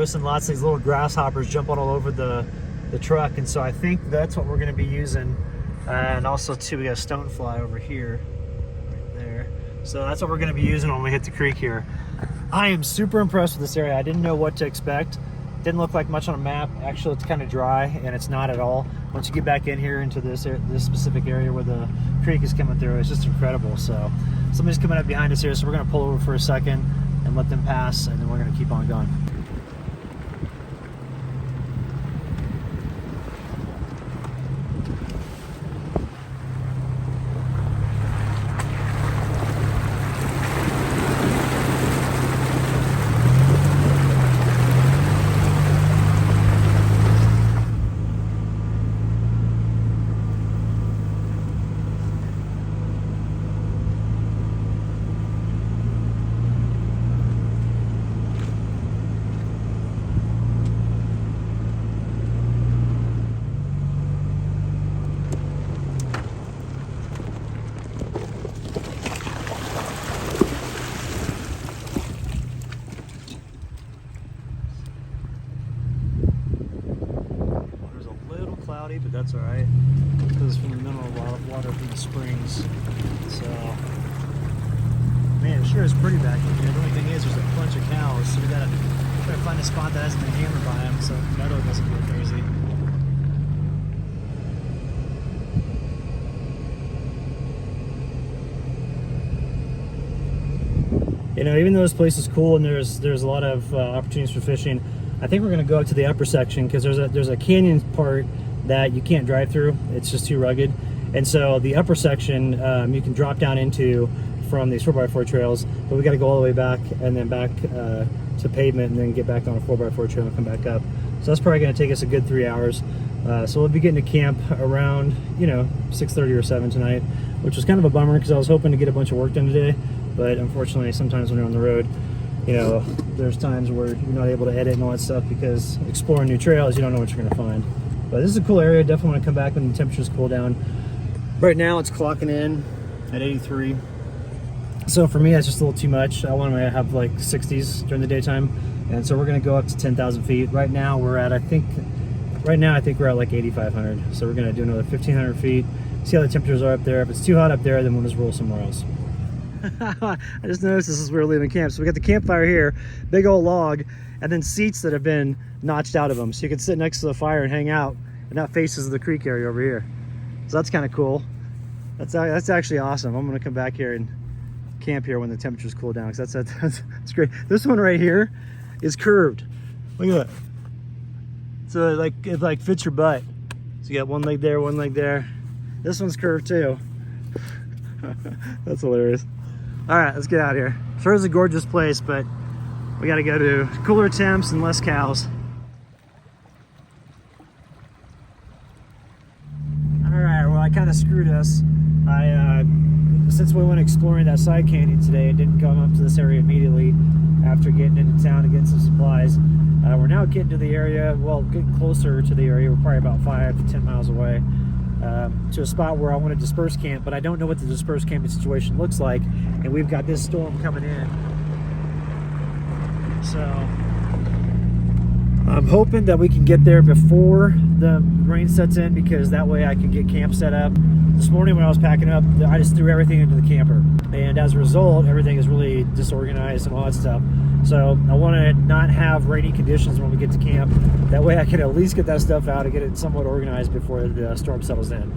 noticing lots of these little grasshoppers jumping all over the truck, and so I think that's what we're going to be using. And also too, we got a stonefly over here, right there. So that's what we're going to be using when we hit the creek here. I am super impressed with this area. I didn't know what to expect. Didn't look like much on a map. Actually, it's kind of dry, and it's not at all. Once you get back in here into this specific area where the creek is coming through, it's just incredible. So somebody's coming up behind us here, so we're going to pull over for a second and let them pass, and then we're going to keep on going. But that's all right because it's from the mineral water from the springs. So, man, it sure is pretty back in here. The only thing is there's a bunch of cows, so we gotta try to find a spot that hasn't been hammered by them so Meadow doesn't go crazy. You know, even though this place is cool and there's a lot of opportunities for fishing, I think we're gonna go up to the upper section because there's a canyon part that you can't drive through. It's just too rugged. And so the upper section you can drop down into from these 4x4 trails, but we got to go all the way back and then back to pavement and then get back on a 4x4 trail and come back up. So that's probably going to take us a good 3 hours. So we'll be getting to camp around, you know, 6:30 or 7 tonight, which was kind of a bummer because I was hoping to get a bunch of work done today. But unfortunately, sometimes when you're on the road, you know, there's times where you're not able to edit and all that stuff because exploring new trails, you don't know what you're going to find. But this is a cool area. Definitely want to come back when the temperatures cool down. Right now it's clocking in at 83. So for me, that's just a little too much. I want to have like 60s during the daytime. And so we're going to go up to 10,000 feet. Right now we're at, I think we're at like 8,500. So we're going to do another 1,500 feet. See how the temperatures are up there. If it's too hot up there, then we'll just roll somewhere else. I just noticed this is where we're leaving camp. So we got the campfire here, big old log, and then seats that have been notched out of them. So you can sit next to the fire and hang out, and that faces the creek area over here. So that's kind of cool. That's actually awesome. I'm gonna come back here and camp here when the temperatures cool down, because that's great. This one right here is curved. Look at that. So it like fits your butt. So you got one leg there, one leg there. This one's curved too. That's hilarious. All right, let's get out of here. Sure is a gorgeous place, but we got to go to cooler temps and less cows. All right, well, I kind of screwed us. Since we went exploring that side canyon today, it didn't come up to this area immediately after getting into town and getting some supplies. We're now getting to the area, well, getting closer to the area. We're probably about 5 to 10 miles away. To a spot where I want to disperse camp, but I don't know what the disperse camping situation looks like, and we've got this storm coming in. So I'm hoping that we can get there before the rain sets in, because that way I can get camp set up. This morning when I was packing up, I just threw everything into the camper, and as a result, everything is really disorganized and all that stuff. So I want to not have rainy conditions when we get to camp. That way I can at least get that stuff out and get it somewhat organized before the storm settles in.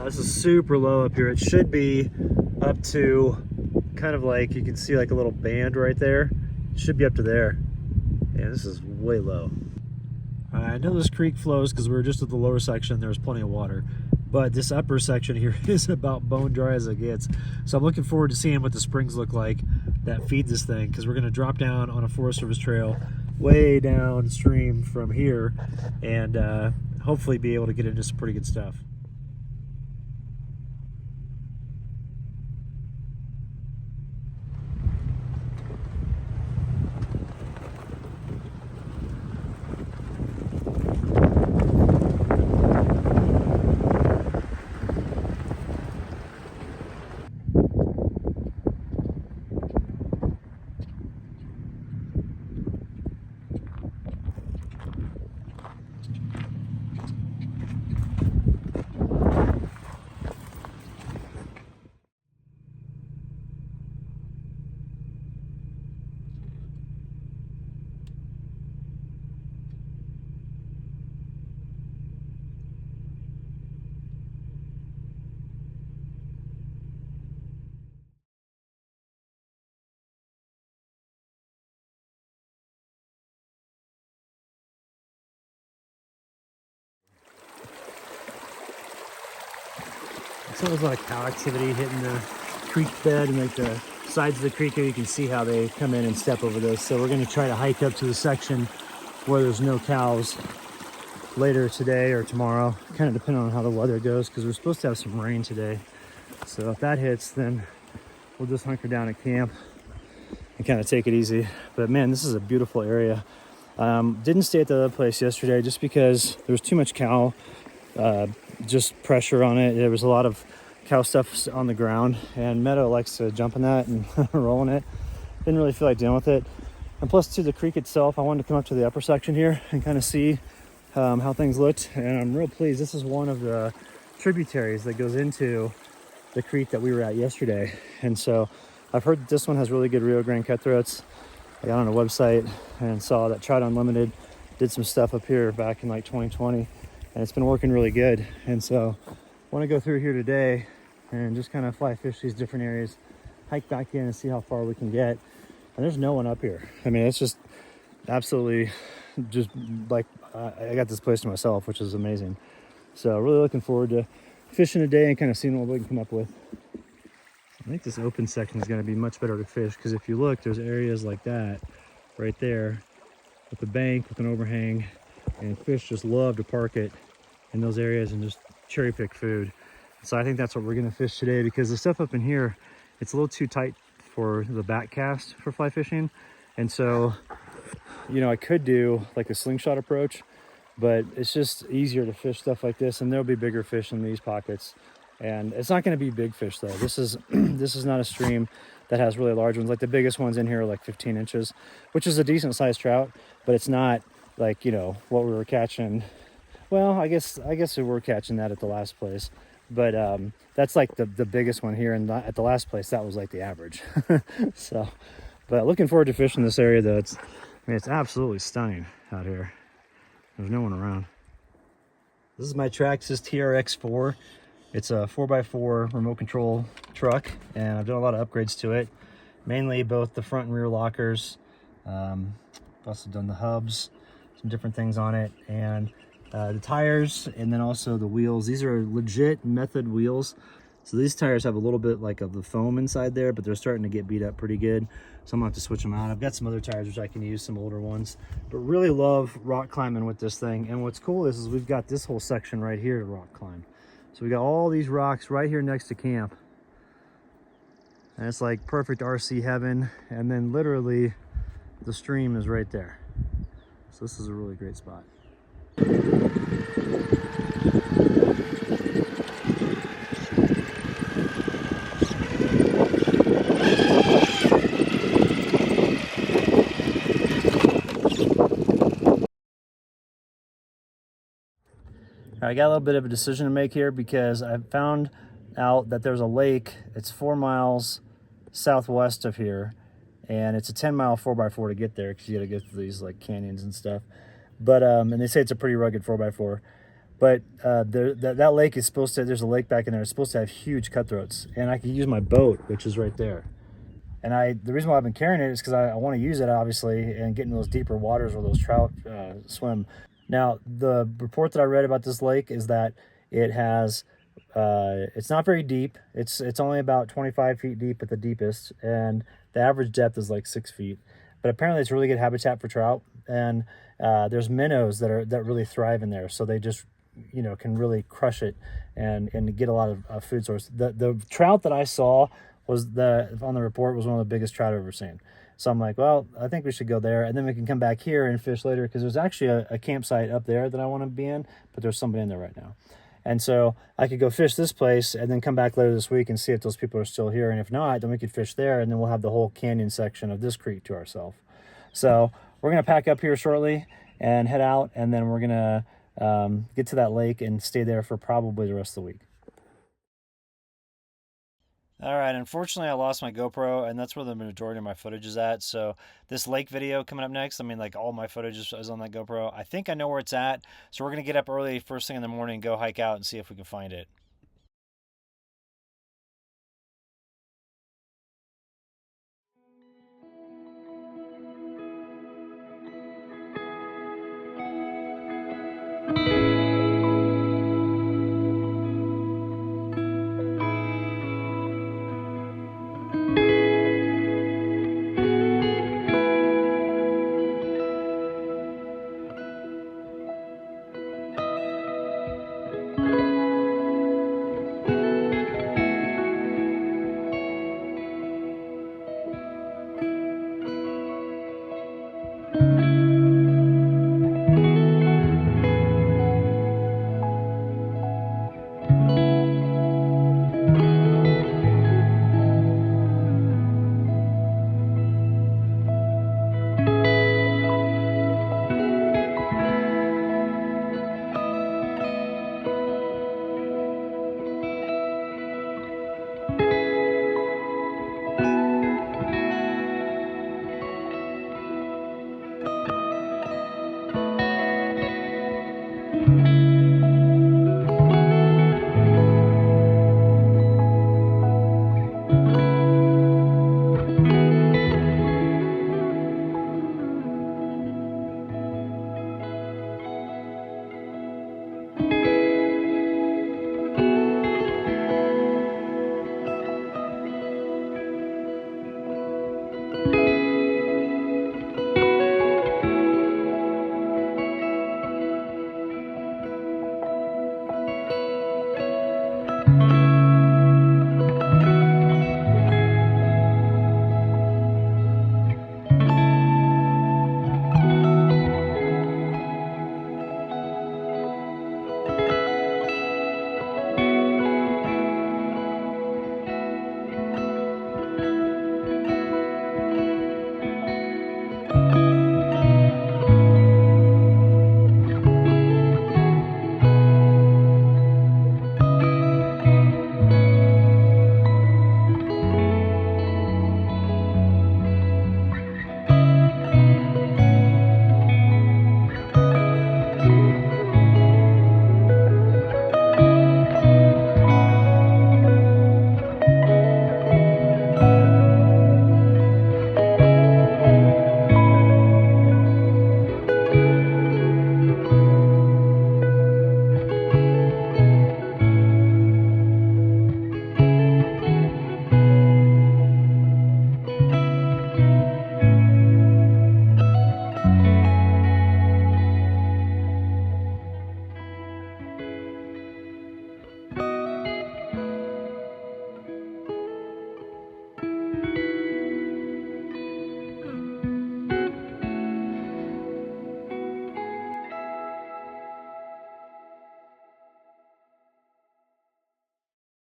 This is super low up here. It should be up to kind of like, you can see like a little band right there. It should be up to there. Yeah, this is way low. I know this creek flows because we were just at the lower section. There's plenty of water. but this upper section here is about bone dry as it gets. So I'm looking forward to seeing what the springs look like that feed this thing, because we're going to drop down on a Forest Service trail way downstream from here and hopefully be able to get into some pretty good stuff. So there's a lot of cow activity hitting the creek bed, and like the sides of the creek here, you can see how they come in and step over this. So we're going to try to hike up to the section where there's no cows later today or tomorrow, kind of depending on how the weather goes, because we're supposed to have some rain today. So if that hits, then we'll just hunker down at camp and kind of take it easy. But man, this is a beautiful area. Didn't stay at the other place yesterday just because there was too much cow just pressure on it. There was a lot of cow stuff on the ground, and Meadow likes to jump in that and roll in it. Didn't really feel like dealing with it. And plus, to the creek itself, I wanted to come up to the upper section here and kind of see how things looked. And I'm real pleased. This is one of the tributaries that goes into the creek that we were at yesterday. And so I've heard that this one has really good Rio Grande cutthroats. I got on a website and saw that Trout Unlimited did some stuff up here back in like 2020, and it's been working really good. And so I want to go through here today and just kind of fly fish these different areas, hike back in and see how far we can get. And there's no one up here. I mean, it's just absolutely just like I got this place to myself, which is amazing. So really looking forward to fishing today and kind of seeing what we can come up with. I think this open section is going to be much better to fish, because if you look, there's areas like that right there with a bank with an overhang, and fish just love to park it in those areas and just cherry pick food. So I think that's what we're going to fish today, because the stuff up in here, it's a little too tight for the back cast for fly fishing. And so, you know, I could do like a slingshot approach, but it's just easier to fish stuff like this, and there'll be bigger fish in these pockets. And it's not going to be big fish though. This is this is not a stream that has really large ones. Like the biggest ones in here are like 15 inches, which is a decent sized trout, but it's not like, you know, what we were catching. Well, I guess we were catching that at the last place, but that's like the biggest one here, and at the last place that was like the average. So, but looking forward to fishing this area though. I mean, it's absolutely stunning out here. There's no one around. This is my Traxxas TRX4. It's a 4x4 remote control truck, and I've done a lot of upgrades to it, mainly both the front and rear lockers. I've also done the hubs, some different things on it, and the tires, and then also the wheels. These are legit Method wheels. So these tires have a little bit like of the foam inside there, but they're starting to get beat up pretty good. So I'm gonna have to switch them out. I've got some other tires which I can use, some older ones, but really love rock climbing with this thing. And what's cool is we've got this whole section right here to rock climb. So we got all these rocks right here next to camp, and it's like perfect RC heaven. And then literally the stream is right there. So this is a really great spot. I got a little bit of a decision to make here, because I found out that there's a lake. It's 4 miles southwest of here, and it's a 10-mile 4x4 to get there, because you got to go through these like canyons and stuff. But and they say it's a pretty rugged 4x4. But that lake is supposed to, there's a lake back in there. It's supposed to have huge cutthroats, and I can use my boat, which is right there. And the reason why I've been carrying it is because I want to use it, obviously, and get into those deeper waters where those trout swim. Now, the report that I read about this lake is that it has it's not very deep. It's only about 25 feet deep at the deepest, and the average depth is like 6 feet. But apparently, it's really good habitat for trout, and there's minnows that really thrive in there. So they just can really crush it and get a lot of food source. The trout that I saw was on the report was one of the biggest trout I've ever seen. So I'm like, well, I think we should go there, and then we can come back here and fish later, because there's actually a campsite up there that I want to be in, but there's somebody in there right now. And so I could go fish this place and then come back later this week and see if those people are still here. And if not, then we could fish there, and then we'll have the whole canyon section of this creek to ourselves. So we're going to pack up here shortly and head out, and then we're going to get to that lake and stay there for probably the rest of the week. All right, unfortunately I lost my GoPro, and that's where the majority of my footage is at. So this lake video coming up next, I mean, like, all my footage is on that GoPro. I think I know where it's at. So we're going to get up early first thing in the morning, go hike out and see if we can find it.